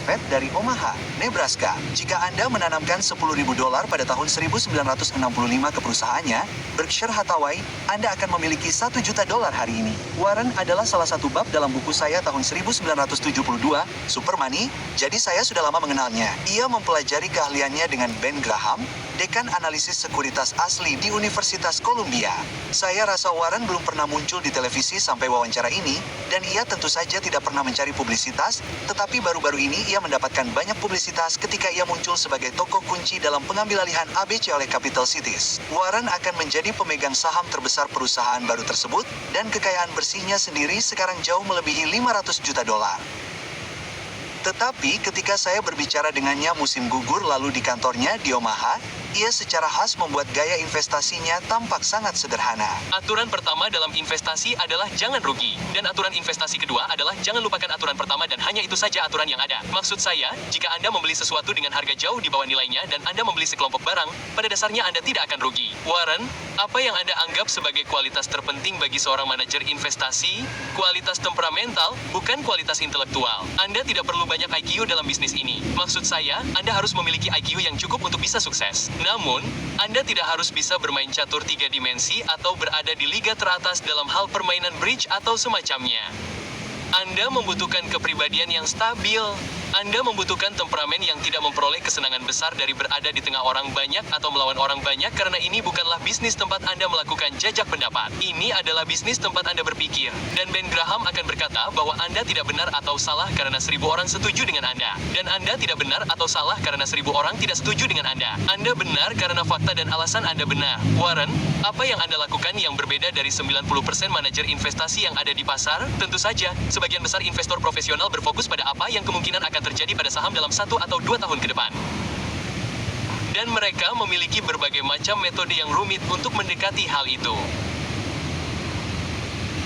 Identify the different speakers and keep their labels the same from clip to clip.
Speaker 1: Buffett dari Omaha, Nebraska. Jika Anda menanamkan $10.000 pada tahun 1965 ke perusahaannya, Berkshire Hathaway, Anda akan memiliki $1 juta hari ini. Warren adalah salah satu bab dalam buku saya tahun 1972, Super Money, jadi saya sudah lama mengenalnya. Ia mempelajari keahliannya dengan Ben Graham, dekan analisis sekuritas asli di Universitas Columbia. Saya rasa Warren belum pernah muncul di televisi sampai wawancara ini, dan ia tentu saja tidak pernah mencari publisitas, tetapi baru-baru ini ia mendapatkan banyak publisitas ketika ia muncul sebagai tokoh kunci dalam pengambilalihan ABC oleh Capital Cities. Warren akan menjadi pemegang saham terbesar perusahaan baru tersebut, dan kekayaan bersihnya sendiri sekarang jauh melebihi $500 juta. Tetapi ketika saya berbicara dengannya musim gugur lalu di kantornya di Omaha, ia secara khas membuat gaya investasinya tampak sangat sederhana.
Speaker 2: Aturan pertama dalam investasi adalah jangan rugi. Dan aturan investasi kedua adalah jangan lupakan aturan pertama dan hanya itu saja aturan yang ada. Maksud saya, jika Anda membeli sesuatu dengan harga jauh di bawah nilainya dan Anda membeli sekelompok barang, pada dasarnya Anda tidak akan rugi. Warren, apa yang Anda anggap sebagai kualitas terpenting bagi seorang manajer investasi? Kualitas temperamental, bukan kualitas intelektual. Anda tidak perlu banyak IQ dalam bisnis ini. Maksud saya, Anda harus memiliki IQ yang cukup untuk bisa sukses. Namun, Anda tidak harus bisa bermain catur 3 dimensi atau berada di liga teratas dalam hal permainan bridge atau semacamnya. Anda membutuhkan kepribadian yang stabil. Anda membutuhkan temperamen yang tidak memperoleh kesenangan besar dari berada di tengah orang banyak atau melawan orang banyak karena ini bukanlah bisnis tempat Anda melakukan jajak pendapat. Ini adalah bisnis tempat Anda berpikir. Dan Ben Graham akan berkata bahwa Anda tidak benar atau salah karena 1.000 orang setuju dengan Anda. Dan Anda tidak benar atau salah karena 1.000 orang tidak setuju dengan Anda. Anda benar karena fakta dan alasan Anda benar. Warren, apa yang Anda lakukan yang berbeda dari 90% manajer investasi yang ada di pasar? Tentu saja, sebagian besar investor profesional berfokus pada apa yang kemungkinan akan terjadi pada saham dalam 1 atau 2 tahun ke depan. Dan mereka memiliki berbagai macam metode yang rumit untuk mendekati hal itu.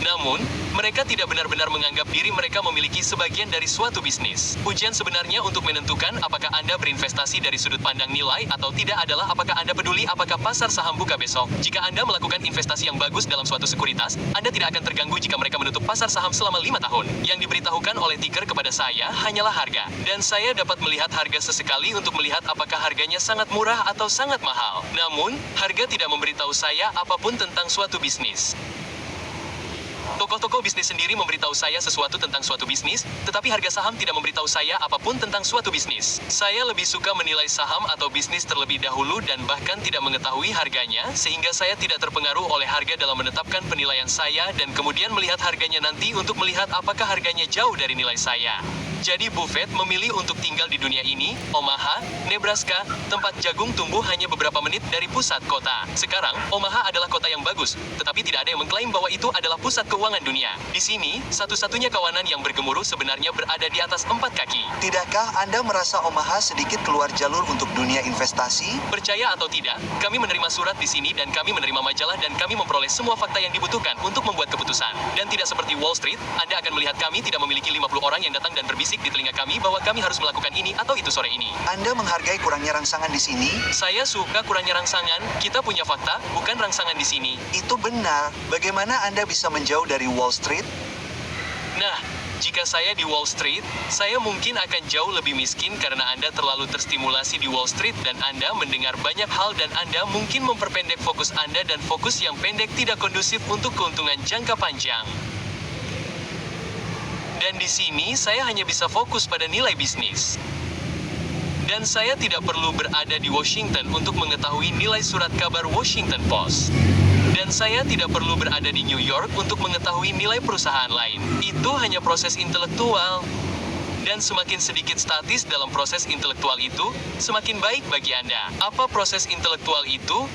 Speaker 2: Namun, mereka tidak benar-benar menganggap diri mereka memiliki sebagian dari suatu bisnis. Ujian sebenarnya untuk menentukan apakah Anda berinvestasi dari sudut pandang nilai atau tidak adalah apakah Anda peduli apakah pasar saham buka besok. Jika Anda melakukan investasi yang bagus dalam suatu sekuritas, Anda tidak akan terganggu jika mereka menutup pasar saham selama 5 tahun. Yang diberitahukan oleh ticker kepada saya hanyalah harga. Dan saya dapat melihat harga sesekali untuk melihat apakah harganya sangat murah atau sangat mahal. Namun, harga tidak memberitahu saya apapun tentang suatu bisnis. Tokoh-tokoh bisnis sendiri memberitahu saya sesuatu tentang suatu bisnis, tetapi harga saham tidak memberitahu saya apapun tentang suatu bisnis. Saya lebih suka menilai saham atau bisnis terlebih dahulu dan bahkan tidak mengetahui harganya, sehingga saya tidak terpengaruh oleh harga dalam menetapkan penilaian saya dan kemudian melihat harganya nanti untuk melihat apakah harganya jauh dari nilai saya. Jadi Buffett memilih untuk tinggal di dunia ini, Omaha, Nebraska, tempat jagung tumbuh hanya beberapa menit dari pusat kota. Sekarang, Omaha adalah kota yang bagus, tetapi tidak ada yang mengklaim bahwa itu adalah pusat keuangan dunia. Di sini, satu-satunya kawanan yang bergemuruh sebenarnya berada di atas 4 kaki.
Speaker 1: Tidakkah Anda merasa Omaha sedikit keluar jalur untuk dunia investasi?
Speaker 2: Percaya atau tidak, kami menerima surat di sini dan kami menerima majalah dan kami memperoleh semua fakta yang dibutuhkan untuk membuat keputusan. Dan tidak seperti Wall Street, Anda akan melihat kami tidak memiliki 50 orang yang datang dan berbisik di telinga kami bahwa kami harus melakukan ini atau itu sore ini.
Speaker 1: Anda menghargai kurangnya rangsangan di sini?
Speaker 2: Saya suka kurangnya rangsangan. Kita punya fakta, bukan rangsangan di sini.
Speaker 1: Itu benar. Bagaimana Anda bisa menjauh dari Wall Street?
Speaker 2: Nah, jika saya di Wall Street, saya mungkin akan jauh lebih miskin karena Anda terlalu terstimulasi di Wall Street dan Anda mendengar banyak hal dan Anda mungkin memperpendek fokus Anda dan fokus yang pendek tidak kondusif untuk keuntungan jangka panjang. Dan di sini saya hanya bisa fokus pada nilai bisnis. Dan saya tidak perlu berada di Washington untuk mengetahui nilai surat kabar Washington Post. Dan saya tidak perlu berada di New York untuk mengetahui nilai perusahaan lain. Itu hanya proses intelektual. Dan semakin sedikit statis dalam proses intelektual itu, semakin baik bagi Anda. Apa proses intelektual itu?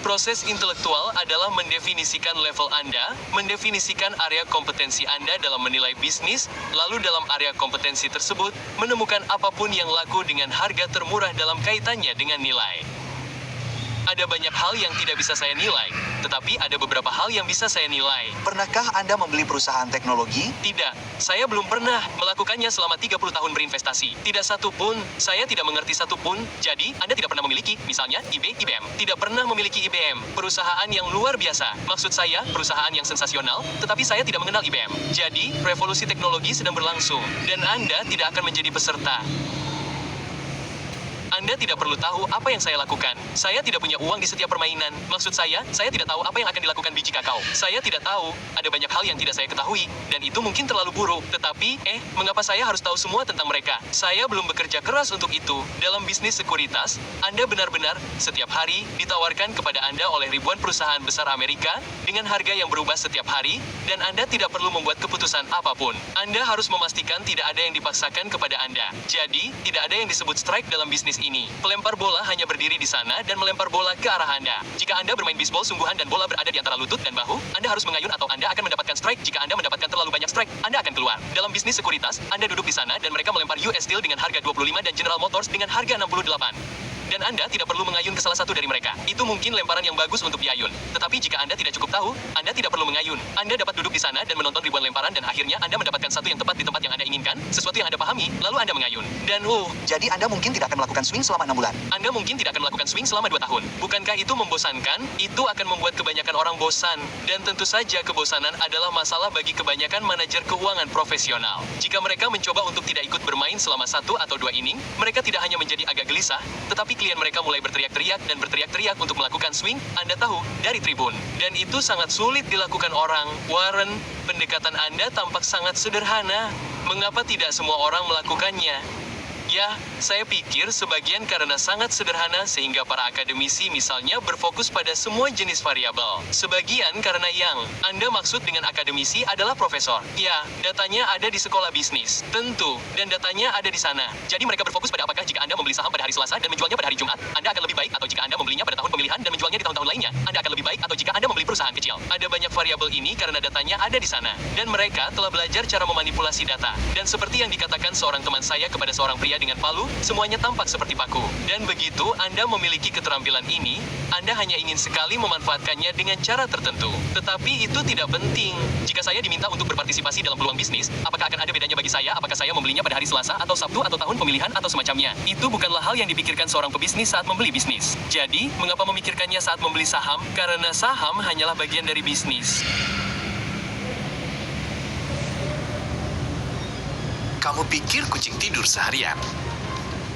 Speaker 2: Proses intelektual adalah mendefinisikan level Anda, mendefinisikan area kompetensi Anda dalam menilai bisnis, lalu dalam area kompetensi tersebut, menemukan apapun yang laku dengan harga termurah dalam kaitannya dengan nilai. Ada banyak hal yang tidak bisa saya nilai, tetapi ada beberapa hal yang bisa saya nilai.
Speaker 1: Pernahkah Anda membeli perusahaan teknologi?
Speaker 2: Tidak, saya belum pernah melakukannya selama 30 tahun berinvestasi. Tidak satu pun, saya tidak mengerti satu pun. Jadi, Anda tidak pernah memiliki, misalnya, IBM. Tidak pernah memiliki IBM, perusahaan yang luar biasa. Maksud saya, perusahaan yang sensasional, tetapi saya tidak mengenal IBM. Jadi, revolusi teknologi sedang berlangsung, dan Anda tidak akan menjadi peserta. Anda tidak perlu tahu apa yang saya lakukan. Saya tidak punya uang di setiap permainan. Maksud saya tidak tahu apa yang akan dilakukan biji kakao. Saya tidak tahu. Ada banyak hal yang tidak saya ketahui, dan itu mungkin terlalu buruk. Tetapi, mengapa saya harus tahu semua tentang mereka? Saya belum bekerja keras untuk itu. Dalam bisnis sekuritas, Anda benar-benar setiap hari ditawarkan kepada Anda oleh ribuan perusahaan besar Amerika dengan harga yang berubah setiap hari, dan Anda tidak perlu membuat keputusan apapun. Anda harus memastikan tidak ada yang dipaksakan kepada Anda. Jadi, tidak ada yang disebut strike dalam bisnis ini. Pelempar bola hanya berdiri di sana dan melempar bola ke arah Anda. Jika Anda bermain bisbol sungguhan dan bola berada di antara lutut dan bahu, Anda harus mengayun atau Anda akan mendapatkan strike. Jika Anda mendapatkan terlalu banyak strike, Anda akan keluar. Dalam bisnis sekuritas, Anda duduk di sana dan mereka melempar US Steel dengan harga 25 dan General Motors dengan harga 68. Dan Anda tidak perlu mengayun ke salah satu dari mereka. Itu mungkin lemparan yang bagus untuk diayun. Tetapi jika Anda tidak cukup tahu, Anda tidak perlu mengayun. Anda dapat duduk di sana dan menonton ribuan lemparan dan akhirnya Anda mendapatkan satu yang tepat di tempat yang Anda inginkan, sesuatu yang Anda pahami, lalu Anda mengayun. Dan
Speaker 1: Jadi Anda mungkin tidak akan melakukan swing selama 6 bulan.
Speaker 2: Anda mungkin tidak akan melakukan swing selama 2 tahun. Bukankah itu membosankan? Itu akan membuat kebanyakan orang bosan. Dan tentu saja kebosanan adalah masalah bagi kebanyakan manajer keuangan profesional. Jika mereka mencoba untuk tidak ikut bermain selama 1 atau 2 inning, mereka tidak hanya menjadi agak gelisah, tetapi klien mereka mulai berteriak-teriak untuk melakukan swing, Anda tahu, dari tribun. Dan itu sangat sulit dilakukan orang. Warren, pendekatan Anda tampak sangat sederhana. Mengapa tidak semua orang melakukannya? Ya, saya pikir sebagian karena sangat sederhana sehingga para akademisi misalnya berfokus pada semua jenis variabel. Sebagian karena yang Anda maksud dengan akademisi adalah profesor. Ya, datanya ada di sekolah bisnis. Tentu, dan datanya ada di sana. Jadi mereka berfokus pada apakah jika Anda membeli saham pada hari Selasa dan menjualnya pada hari Jumat, Anda akan lebih baik, atau jika Anda membelinya pada tahun pemilihan dan menjualnya di tahun-tahun lainnya, Anda akan lebih baik, atau jika Anda membeli perusahaan kecil. Ada banyak variabel ini karena datanya ada di sana. Dan mereka telah belajar cara memanipulasi data. Dan seperti yang dikatakan seorang teman saya kepada seorang pria dengan palu, semuanya tampak seperti paku. Dan begitu Anda memiliki keterampilan ini, Anda hanya ingin sekali memanfaatkannya dengan cara tertentu. Tetapi itu tidak penting. Jika saya diminta untuk berpartisipasi dalam peluang bisnis, apakah akan ada bedanya bagi saya apakah saya membelinya pada hari Selasa atau Sabtu atau tahun pemilihan atau semacamnya? Itu bukanlah hal yang dipikirkan seorang pebisnis saat membeli bisnis. Jadi, mengapa memikirkannya saat membeli saham? Karena saham hanyalah bagian dari bisnis.
Speaker 3: Kamu pikir kucing tidur seharian,